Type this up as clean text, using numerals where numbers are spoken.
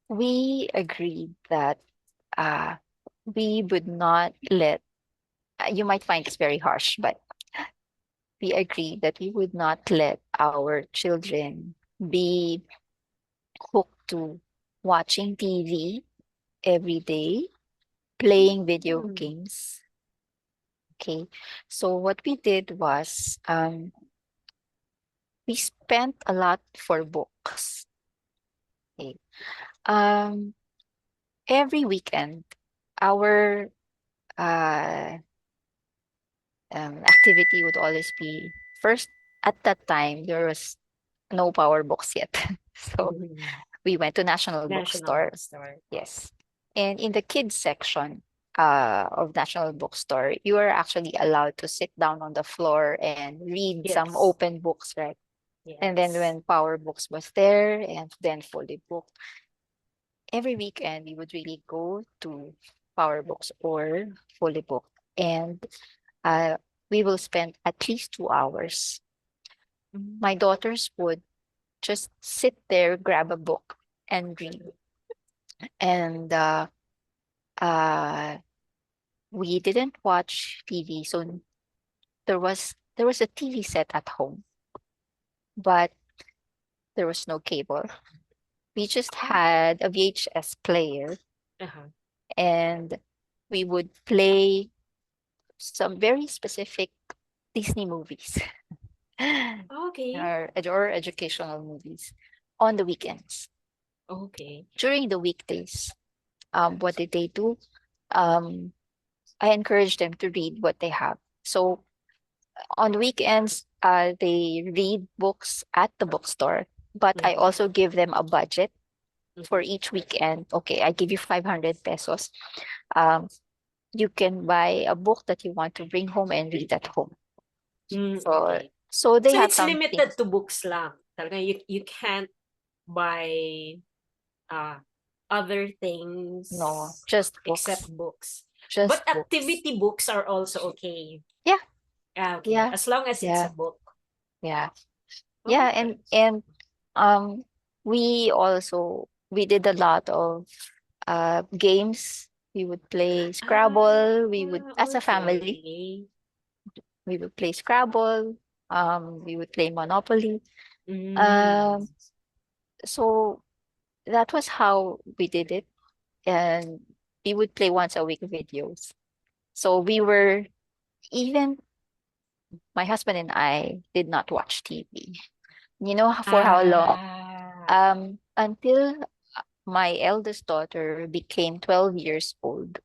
we agreed that uh, we would not let, you might find this very harsh, but we agreed that we would not let our children be hooked to watching TV every day, playing video Mm. games. Okay. So what we did was we spent a lot for books. Okay. Um, every weekend, our uh, activity would always be first, at that time, there was no power books yet. So Mhm. we went to National National Bookstore. Bookstore. Yes. And in the kids section of National Bookstore, you are actually allowed to sit down on the floor and read some Yes. open books, right? And then Yes. when Power Books was there and then Fully Booked, every weekend we would really go to Power Books or Fully Booked. And uh, we will spend at least 2 hours. My daughters would just sit there, grab a book, and read. And uh, we didn't watch TV, so there was a TV set at home, but there was no cable. We just had a VHS player, Uh-huh. and we would play some very specific Disney movies Okay. or educational movies on the weekends. Okay. During the weekdays, what did they do? Um, I encourage them to read what they have. So on weekends, they read books at the bookstore, but I Mhm. also give them a budget for Mhm. each weekend. Okay, I give you 500 pesos. Um, you can buy a book that you want to bring home and read at home. So, Okay. so they So have it's something. limited to books lang. Talaga you can't buy uh other No, things just except books. books. But Just books. activity books are also okay. Yeah, Okay. yeah, As long as it's a yeah, book. yeah, yeah. Okay. And um, we did a lot of games. We would play Scrabble. We would, as a Okay, family, okay. we would play Scrabble. We would play Monopoly. Mm. Um, so that was how we did it, and we would play once a week videos. So we were, even my husband and I did not watch TV. You know for how long? Ah. Until my eldest daughter became 12 years old.